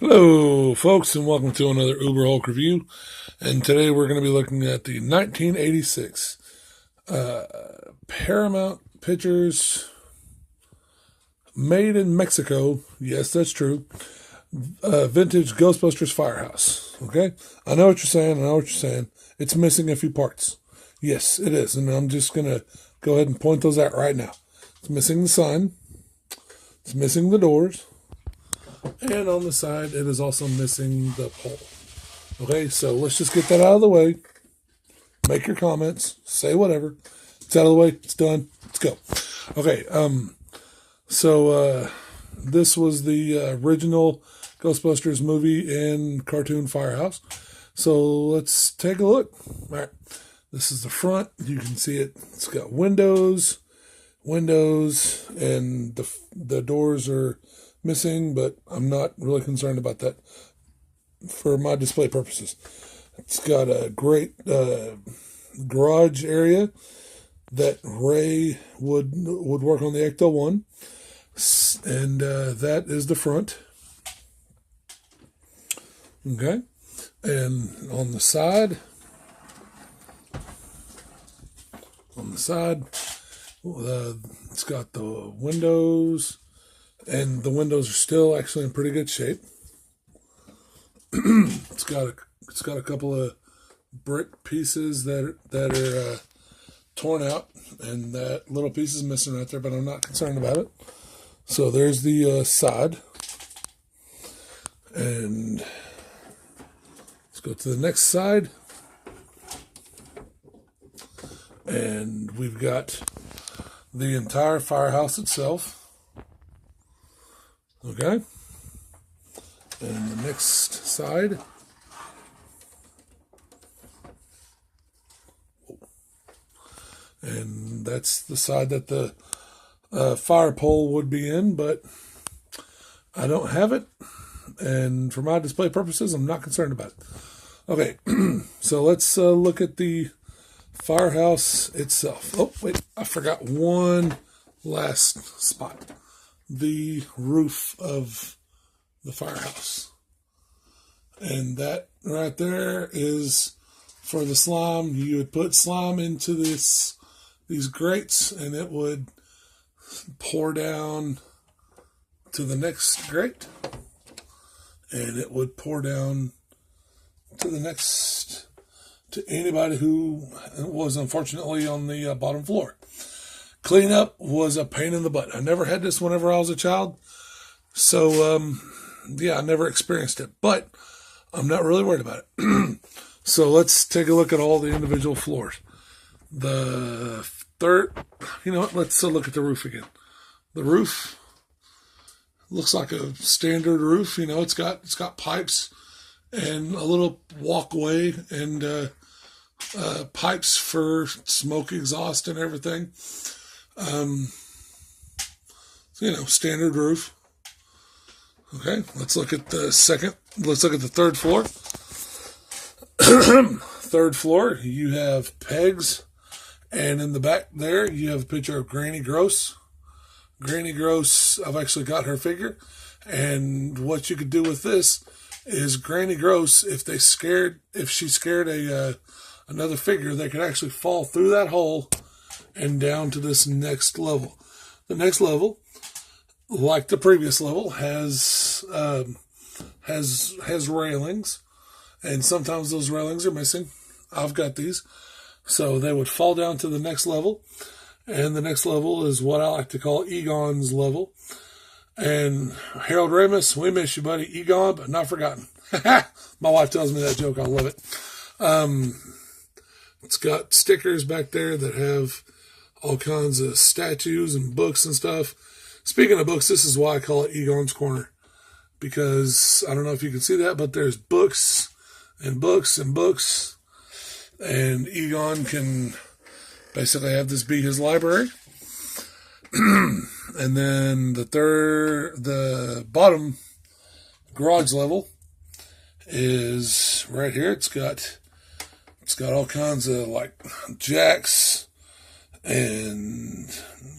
Hello, folks, and welcome to another Uber Hulk review. And today we're going to be looking at the 1986 Paramount Pictures, made in Mexico. Yes, that's true. Vintage Ghostbusters firehouse. Okay, I know what you're saying. I know what you're saying. It's missing a few parts. Yes, it is, and I'm just going to go ahead and point those out right now. It's missing the sign. It's missing the doors. And on the side, it is also missing the pole. Okay, so let's just get that out of the way. Make your comments. Say whatever. It's out of the way. It's done. Let's go. Okay, so this was the original Ghostbusters movie and cartoon firehouse. So let's take a look. All right, this is the front. You can see it. It's got windows, and the doors are missing, but I'm not really concerned about that for my display purposes. It's got a great garage area that Ray would work on the Ecto 1, and that is the front. Okay, and on the side, it's got the windows. And the windows are still actually in pretty good shape. It's got a couple of brick pieces that are torn out, and that little piece is missing right there, but I'm not concerned about it. So there's the side, and let's go to the next side, and we've got the entire firehouse itself. Okay, and the next side, and that's the side that the fire pole would be in, but I don't have it, and for my display purposes, I'm not concerned about it. Okay, so let's look at the firehouse itself. Oh, wait, I forgot one last spot. The roof of the firehouse, and that right there is for the slime. You would put slime into these grates, and it would pour down to the next grate, and it would pour down to the next, to anybody who was unfortunately on the bottom floor. Cleanup was a pain in the butt. I never had this whenever I was a child. So, I never experienced it. But I'm not really worried about it. So let's take a look at all the individual floors. The third, let's look at the roof again. The roof looks like a standard roof. It's got pipes and a little walkway and pipes for smoke exhaust and everything. Standard roof. Okay, let's look at the third floor. Third floor, you have pegs, and in the back there, you have a picture of Granny Gross. Granny Gross, I've actually got her figure, and what you could do with this is Granny Gross, if she scared another figure, they could actually fall through that hole and down to this next level. The next level, like the previous level, has railings, and sometimes those railings are missing. I've got these, so they would fall down to the next level, and the next level is what I like to call Egon's level. And Harold Ramis, we miss you, buddy. Egon, but not forgotten. My wife tells me that joke. I love it. It's got stickers back there that have all kinds of statues and books and stuff. Speaking of books, this is why I call it Egon's Corner. Because, I don't know if you can see that, but there's books and books and books. And Egon can basically have this be his library. And then the bottom garage level is right here. It's got all kinds of like jacks and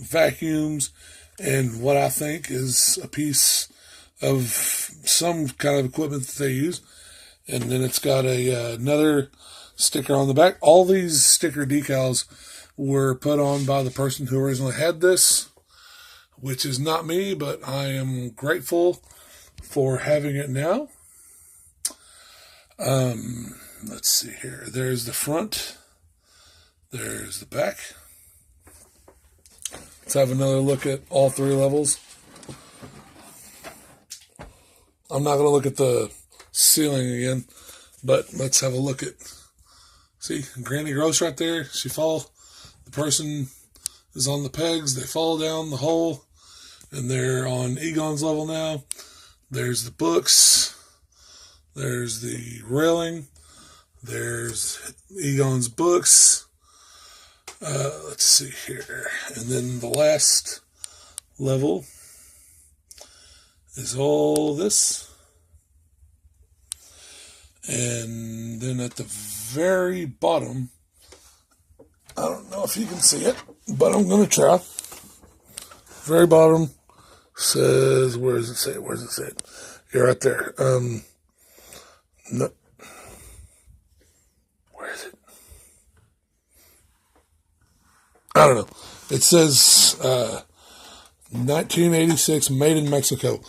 vacuums and what I think is a piece of some kind of equipment that they use. And then it's got another sticker on the back. All these sticker decals were put on by the person who originally had this, which is not me, but I am grateful for having it now. Let's see here. There's the front. There's the back. Let's have another look at all three levels. I'm not going to look at the ceiling again, but let's have a look at, see, Granny Gross right there. She fall, the person is on the pegs, they fall down the hole, and they're on Egon's level now. There's the books, there's the railing, there's Egon's books. Let's see here, and then the last level is all this. And then at the very bottom, I don't know if you can see it, but I'm going to try. Very bottom says, where does it say it? Where does it say it? You're right there. No. Where is it? I don't know. It says 1986, made in Mexico.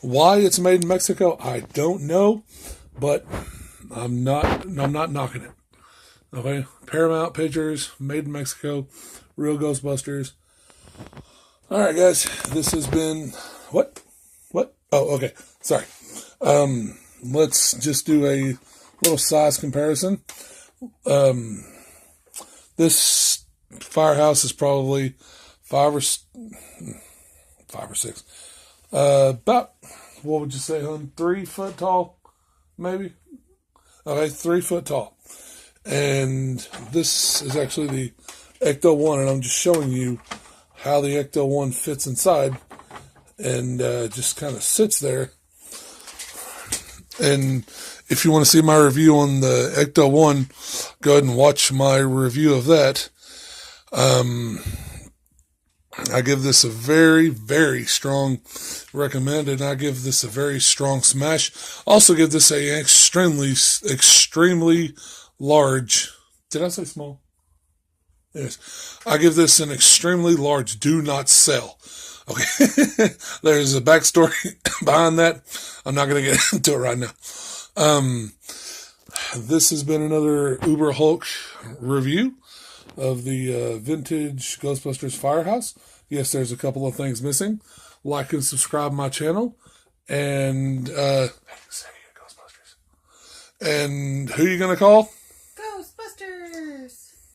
Why it's made in Mexico, I don't know, but I'm not knocking it. Okay, Paramount Pictures, made in Mexico, real Ghostbusters. All right, guys, this has been what? Oh, okay, sorry. Let's just do a little size comparison. This firehouse is probably 5 or 6. About, what would you say, hon? 3 foot tall, maybe? Okay, 3 foot tall. And this is actually the Ecto 1, and I'm just showing you how the Ecto 1 fits inside and just kind of sits there. And if you want to see my review on the Ecto 1, go ahead and watch my review of that. I give this a very, very strong recommend, and I give this a very strong smash. Also give this a extremely large. Did I say small? Yes. I give this an extremely large do not sell. Okay. There's a backstory behind that. I'm not going to get into it right now. This has been another Uber Hulk review of the vintage Ghostbusters Firehouse. Yes, there's a couple of things missing. Like and subscribe my channel. And, Ghostbusters. And who you going to call?